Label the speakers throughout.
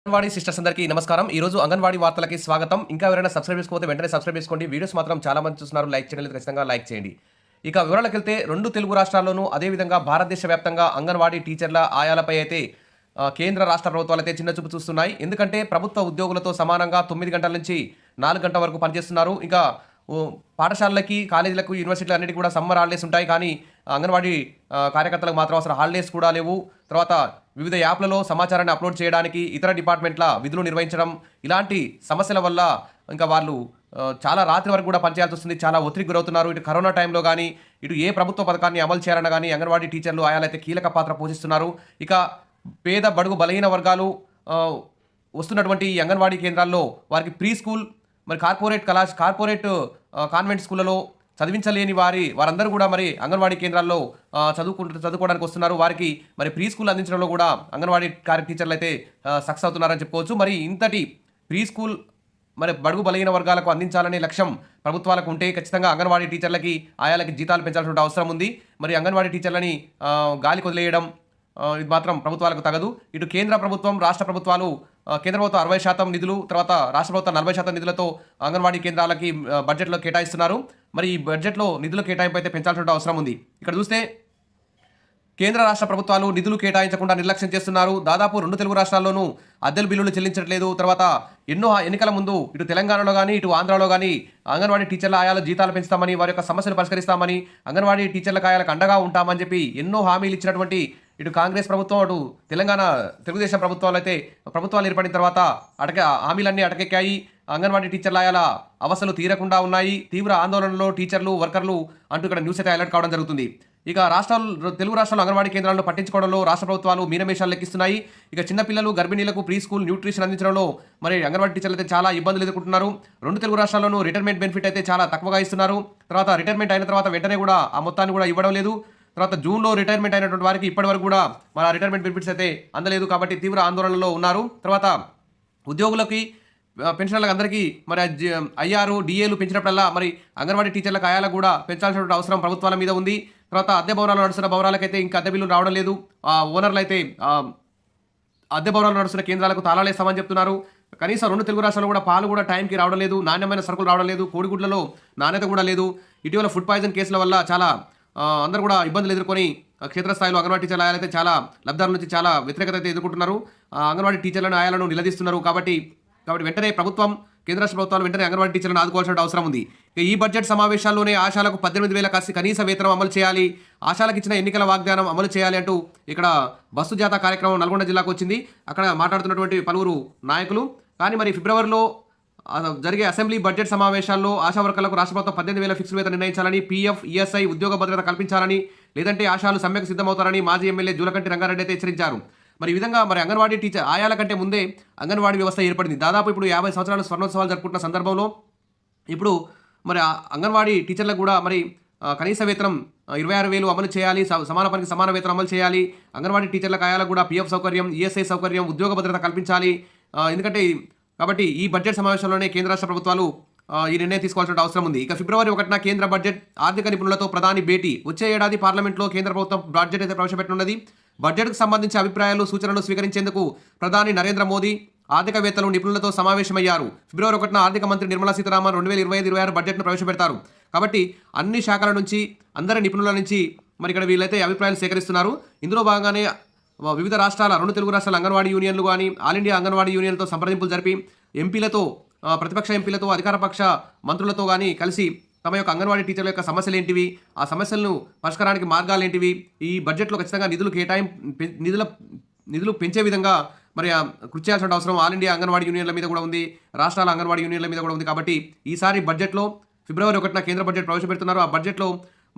Speaker 1: Anganwadi sisters అందరికీ నమస్కారం. ఈ రోజు అంగన్వాడీ వార్తలకి స్వాగతం. ఇంకా ఎవరైనా సబ్స్క్రైబ్ చేసుకోకపోతే వెంటనే సబ్స్క్రైబ్ చేసుకోండి. వీడియోస్ మాత్రం చాలా మంది చూస్తున్నారు. లైక్ చేయడం లేదు, ఖచ్చితంగా లైక్ చేయండి. ఇక వివరాలకెళ్తే 2 తెలుగు రాష్ట్రాల్లోనూ అదేవిధంగా భారతదేశ వ్యాప్తంగా అంగన్వాడీ టీచర్ల ఆయాలపై అయితే కేంద్ర రాష్ట్ర ప్రభుత్వాలైతే చిన్నచూపు చూస్తున్నాయి. ఎందుకంటే ప్రభుత్వ ఉద్యోగులతో సమానంగా 9 గంటల నుంచి 4 గంటల వరకు పనిచేస్తున్నారు. ఇంకా పాఠశాలలకి, కాలేజీలకు, యూనివర్సిటీలు అన్నిటికీ కూడా సమ్మర్ హాలిడేస్ ఉంటాయి. కానీ అంగన్వాడీ కార్యకర్తలకు మాత్రం అసలు హాలిడేస్ కూడా లేవు. తర్వాత వివిధ యాప్లలో సమాచారాన్ని అప్లోడ్ చేయడానికి, ఇతర డిపార్ట్మెంట్ల విధులు నిర్వహించడం, ఇలాంటి సమస్యల వల్ల ఇంకా వాళ్ళు చాలా రాత్రి వరకు కూడా పనిచేయాల్సి వస్తుంది. చాలా ఒత్తిడికి గురవుతున్నారు. ఇటు కరోనా టైంలో కానీ, ఇటు ఏ ప్రభుత్వ పథకాన్ని అమలు చేయాలన్నా కానీ అంగన్వాడీ టీచర్లు ఆయాలైతే కీలక పాత్ర పోషిస్తున్నారు. ఇక పేద, బడుగు, బలహీన వర్గాలు వస్తున్నటువంటి ఈ అంగన్వాడీ కేంద్రాల్లో వారికి ప్రీ స్కూల్, మరి కార్పొరేట్ కాన్వెంట్ స్కూళ్ళలో చదివించలేని వారందరూ కూడా మరి అంగన్వాడీ కేంద్రాల్లో చదువుకోవడానికి వస్తున్నారు. వారికి మరి ప్రీ స్కూల్ అందించడంలో కూడా అంగన్వాడీ టీచర్లు అయితే సక్సెస్ అవుతున్నారని చెప్పుకోవచ్చు. మరి ఇంతటి ప్రీ స్కూల్ మరి బడుగు బలహీన వర్గాలకు అందించాలనే లక్ష్యం ప్రభుత్వాలకు ఉంటే ఖచ్చితంగా అంగన్వాడీ టీచర్లకి, ఆయాలకి జీతాలు పెంచాల్సిన అవసరం ఉంది. మరి అంగన్వాడీ టీచర్లని గాలికి వదిలేయడం ఇది మాత్రం ప్రభుత్వాలకు తగదు. ఇటు కేంద్ర ప్రభుత్వం, రాష్ట్ర ప్రభుత్వాలు కేంద్ర ప్రభుత్వం 60% నిధులు, తర్వాత రాష్ట్ర ప్రభుత్వం 40% నిధులతో అంగన్వాడీ కేంద్రాలకి బడ్జెట్లో కేటాయిస్తున్నారు. మరి ఈ బడ్జెట్లో నిధుల కేటాయింపు అయితే పెంచాల్సిన అవసరం ఉంది. ఇక్కడ చూస్తే కేంద్ర రాష్ట్ర ప్రభుత్వాలు నిధులు కేటాయించకుండా నిర్లక్ష్యం చేస్తున్నారు. దాదాపు 2 తెలుగు రాష్ట్రాల్లోనూ అద్దెలు బిల్లులు చెల్లించట్లేదు. తర్వాత ఎన్నో ఎన్నికల ముందు ఇటు తెలంగాణలో కానీ, ఇటు ఆంధ్రాలో కానీ అంగన్వాడీ టీచర్ల ఆయాల జీతాలు పెంచుతామని, వారి యొక్క సమస్యలు పరిష్కరిస్తామని, అంగన్వాడీ టీచర్ల ఆయాలకు అండగా ఉంటామని చెప్పి ఎన్నో హామీలు ఇచ్చినటువంటి ఇటు కాంగ్రెస్ ప్రభుత్వం, అటు తెలంగాణ తెలుగుదేశం ప్రభుత్వాలు ఏర్పడిన తర్వాత హామీలన్నీ అటకెక్కాయి. అంగన్వాడీ టీచర్ల ఆయాల అవస్థలు తీరకుండా ఉన్నాయి. తీవ్ర ఆందోళనలో టీచర్లు, వర్కర్లు అంటూ ఇక్కడ న్యూస్ అయితే అలర్ట్ కావడం జరుగుతుంది. ఇక తెలుగు రాష్ట్రాల్లో అంగన్వాడీ కేంద్రాలను పట్టించుకోవడంలో రాష్ట్ర ప్రభుత్వాలు మీనమేషాలు లెక్కిస్తున్నాయి. ఇక చిన్నపిల్లలు, గర్భిణీలకు ప్రీ స్కూల్ న్యూట్రిషన్ అందించడంలో మరి అంగన్వాడీ టీచర్లు అయితే చాలా ఇబ్బందులు ఎదుర్కొంటున్నారు. 2 తెలుగు రాష్ట్రాల్లోనూ రిటైర్మెంట్ బెనిఫిట్ అయితే చాలా తక్కువగా ఇస్తున్నారు. తర్వాత రిటైర్మెంట్ అయిన తర్వాత వెంటనే కూడా ఆ మొత్తాన్ని కూడా ఇవ్వడం లేదు. తర్వాత జూన్లో రిటైర్మెంట్ అయినటువంటి వారికి ఇప్పటి వరకు కూడా మరి ఆ రిటైర్మెంట్ బెనిఫిట్స్ అయితే అందలేదు. కాబట్టి తీవ్ర ఆందోళనలో ఉన్నారు. తర్వాత ఉద్యోగులకి, పెన్షనర్లకు అందరికీ మరి ఐఆర్, డిఏలు పెంచినప్పుడల్లా మరి అంగన్వాడీ టీచర్లకు ఆయాలకు కూడా పెంచాల్సిన అవసరం ప్రభుత్వాల మీద ఉంది. తర్వాత అద్దె భవనాలు నడుస్తున్న భవనాలకైతే ఇంకా అద్దె బిల్లులు రావడం లేదు. ఓనర్లు అయితే అద్దె భవనాలు నడుస్తున్న కేంద్రాలకు తాళాలేస్తామని చెప్తున్నారు. కనీసం 2 తెలుగు రాష్ట్రాలు కూడా పాలు కూడా టైంకి రావడం లేదు. నాణ్యమైన సరుకులు రావడం లేదు. కోడిగుడ్లలో నాణ్యత కూడా లేదు. ఇటీవల ఫుడ్ పాయిజన్ కేసుల వల్ల చాలా అందరూ కూడా ఇబ్బందులు ఎదుర్కొని క్షేత్రస్థాయిలో అంగన్వాడీ టీచర్ల ఆయాలైతే చాలా లబ్ధారుల నుంచి చాలా వ్యతిరేకత అయితే ఎదుర్కొంటున్నారు. అంగన్వాడీ టీచర్లను, ఆయాలను నిలదీస్తున్నారు. కాబట్టి వెంటనే కేంద్ర రాష్ట్ర ప్రభుత్వాలు వెంటనే అంగన్వాడీ టీచర్లను ఆదుకోవాల్సిన అవసరం ఉంది. ఈ బడ్జెట్ సమావేశాల్లోనే ఆశాలకు 18,000 కనీస వేతనం అమలు చేయాలి, ఆశాలకు ఇచ్చిన ఎన్నికల వాగ్దానం అమలు చేయాలి అంటూ ఇక్కడ బస్సు జాతా కార్యక్రమం నల్గొండ జిల్లాకు వచ్చింది. అక్కడ మాట్లాడుతున్నటువంటి పలువురు నాయకులు. కానీ మరి ఫిబ్రవరిలో జరిగే అసెంబ్లీ బడ్జెట్ సమావేశాల్లో ఆశా వర్కర్లకు రాష్ట్ర ప్రభుత్వం 18,000 ఫిక్స్డ్ వేతనం నిర్ణయించాలని, పీఎఫ్, ఈఎస్ఐ ఉద్యోగ భద్రత కల్పించాలని, లేదంటే ఆశాలు సమ్మెకు సిద్ధమవుతారని మాజీ ఎమ్మెల్యే జూలకంటి రంగారెడ్డి అయితే హెచ్చరించారు. మరి ఈ విధంగా మరి అంగన్వాడీ టీచర్ ఆయాల కంటే ముందే అంగన్వాడీ వ్యవస్థ ఏర్పడింది. దాదాపు ఇప్పుడు 50 సంవత్సరాలు స్వర్ణోత్సవాలు జరుపుకుంటున్న సందర్భంలో ఇప్పుడు మరి అంగన్వాడీ టీచర్లకు కూడా మరి కనీస వేతనం 26,000 అమలు చేయాలి, సమాన పనికి సమాన వేతనం అమలు చేయాలి. అంగన్వాడీ టీచర్లకు ఆయాలకు కూడా పీఎఫ్ సౌకర్యం, ఈఎస్ఐ సౌకర్యం, ఉద్యోగ భద్రత కల్పించాలి. కాబట్టి ఈ బడ్జెట్ సమావేశంలోనే కేంద్ర రాష్ట్ర ప్రభుత్వాలు ఈ నిర్ణయం తీసుకోవాల్సిన అవసరం ఉంది. ఇక ఫిబ్రవరి 1న కేంద్ర బడ్జెట్ ఆర్థిక నిపుణులతో ప్రధాని భేటీ. వచ్చే ఏడాది పార్లమెంట్లో కేంద్ర ప్రభుత్వం బడ్జెట్ అయితే ప్రవేశపెట్టనున్నది. బడ్జెట్కు సంబంధించి అభిప్రాయాలు, సూచనలు స్వీకరించేందుకు ప్రధాని నరేంద్ర మోదీ ఆర్థికవేత్తలు, నిపుణులతో సమావేశమయ్యారు. ఫిబ్రవరి 1న ఆర్థిక మంత్రి నిర్మలా సీతారామన్ 2025-26 బడ్జెట్ను ప్రవేశపెడతారు. కాబట్టి అన్ని శాఖల నుంచి, అందరి నిపుణుల నుంచి మరి ఇక్కడ వీళ్ళైతే అభిప్రాయాలు సేకరిస్తున్నారు. ఇందులో భాగంగానే వివిధ రాష్ట్రాల 2 తెలుగు రాష్ట్రాల అంగన్వాడీ యూనియన్లు కానీ, ఆల్ ఇండియా అంగన్వాడీ యూనియన్లతో సంప్రదింపులు జరిపి ఎంపీలతో, ప్రతిపక్ష ఎంపీలతో, అధికారపక్ష మంత్రులతో కానీ కలిసి తమ యొక్క అంగన్వాడీ టీచర్ల యొక్క సమస్యలు ఏంటివి, ఆ సమస్యలను పరిష్కారానికి మార్గాలు ఏంటివి, ఈ బడ్జెట్లో ఖచ్చితంగా నిధులు పెంచే విధంగా మరి కృషి చేయాల్సిన అవసరం ఆల్ ఇండియా అంగన్వాడీ యూనియన్ల మీద కూడా ఉంది, రాష్ట్రాల అంగన్వాడీ యూనియన్ల మీద కూడా ఉంది. కాబట్టి ఈసారి బడ్జెట్లో ఫిబ్రవరి 1న కేంద్ర బడ్జెట్ ప్రవేశపెడుతున్నారు. ఆ బడ్జెట్లో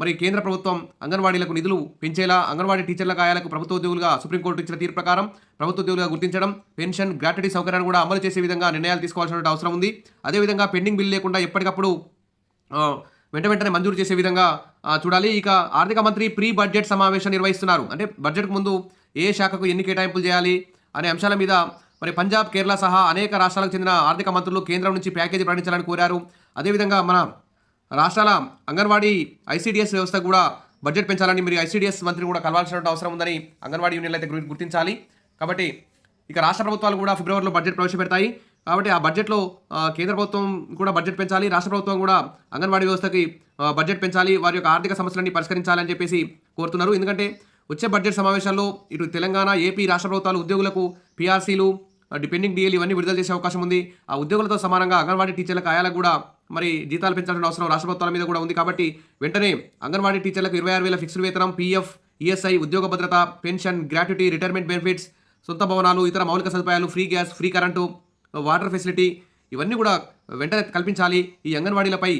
Speaker 1: మరి కేంద్ర ప్రభుత్వం అంగన్వాడీలకు నిధులు పెంచేలా, అంగన్వాడీ టీచర్ల ఆయాలకు ప్రభుత్వ ఉద్యోగులుగా సుప్రీంకోర్టు ఇచ్చిన తీర్పు ప్రకారం ప్రభుత్వ ఉద్యోగులుగా గుర్తించడం, పెన్షన్, గ్రాట్యుటీ సౌకర్యాన్ని కూడా అమలు చేసే విధంగా నిర్ణయాలు తీసుకోవాల్సిన అవసరం ఉంది. అదేవిధంగా పెండింగ్ బిల్ లేకుండా ఎప్పటికప్పుడు వెంటనే మంజూరు చేసే విధంగా చూడాలి. ఇక ఆర్థిక మంత్రి ప్రీ బడ్జెట్ సమావేశం నిర్వహిస్తున్నారు. అంటే బడ్జెట్కు ముందు ఏ శాఖకు ఎన్ని కేటాయింపులు చేయాలి అనే అంశాల మీద మరి పంజాబ్, కేరళ సహా అనేక రాష్ట్రాలకు చెందిన ఆర్థిక మంత్రులు కేంద్రం నుంచి ప్యాకేజీ ప్రకటించాలని కోరారు. అదేవిధంగా మన రాష్ట్రాల అంగన్వాడీ ఐసీడీఎస్ వ్యవస్థ కూడా బడ్జెట్ పెంచాలని మరి ఐసీడీఎస్ మంత్రిని కూడా కలవాల్సిన అవసరం ఉందని అంగన్వాడీ యూనియన్లు అయితే గుర్తించాలి. కాబట్టి ఇక రాష్ట్ర ప్రభుత్వాలు కూడా ఫిబ్రవరిలో బడ్జెట్ ప్రవేశపెడతాయి. కాబట్టి ఆ బడ్జెట్లో కేంద్ర ప్రభుత్వం కూడా బడ్జెట్ పెంచాలి, రాష్ట్ర ప్రభుత్వం కూడా అంగన్వాడీ వ్యవస్థకి బడ్జెట్ పెంచాలి, వారి యొక్క ఆర్థిక సమస్యలన్నీ పరిష్కరించాలని చెప్పేసి కోరుతున్నారు. ఎందుకంటే వచ్చే బడ్జెట్ సమావేశాల్లో ఇటు తెలంగాణ, ఏపీ రాష్ట్ర ప్రభుత్వాలు ఉద్యోగులకు పీఆర్సీలు, డిపెండింగ్ డిఏలు ఇవన్నీ విడుదల చేసే అవకాశం ఉంది. ఆ ఉద్యోగులతో సమానంగా అంగన్వాడీ టీచర్లకు, ఆయాలకు కూడా మరి జీతాలు పెంచాల్సిన అవసరం రాష్ట్ర ప్రభుత్వాల మీద కూడా ఉంది. కాబట్టి వెంటనే అంగన్వాడీ టీచర్లకు 26,000 ఫిక్స్డ్ వేతనం, పీఎఫ్, ఈఎస్ఐ, ఉద్యోగ భద్రత, పెన్షన్, గ్రాట్యుటీ, రిటైర్మెంట్ బెనిఫిట్స్, సొంత భవనాలు, ఇతర మౌలిక సదుపాయాలు, free gas, free current, water facility ఇవన్నీ కూడా వెంటనే కల్పించాలి. ఈ అంగన్వాడీలపై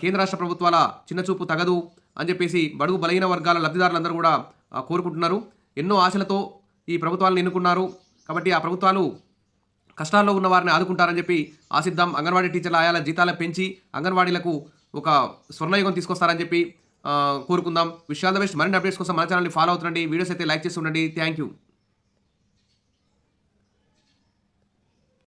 Speaker 1: కేంద్ర రాష్ట్ర ప్రభుత్వాల చిన్నచూపు తగదు అని చెప్పేసి బడుగు బలహీన వర్గాల లబ్ధిదారులందరూ కూడా కోరుకుంటున్నారు. ఎన్నో ఆశలతో ఈ ప్రభుత్వాలను ఎన్నుకున్నారు. కాబట్టి ఆ ప్రభుత్వాలు కష్టాల్లో ఉన్న వారిని ఆదుకుంటారని చెప్పి ఆశిద్దాం. అంగన్వాడీ టీచర్ల ఆయాల జీతాలను పెంచి అంగన్వాడీలకు ఒక స్వర్ణయుగం తీసుకొస్తారని చెప్పి కోరుకుందాం. విషయాల బెస్ట్. మరిన్ని అప్డేట్స్ కోసం మన ఛానల్ని ఫాలో అవుతుండండి. వీడియోస్ అయితే లైక్ చేసి ఉండండి. Thank you.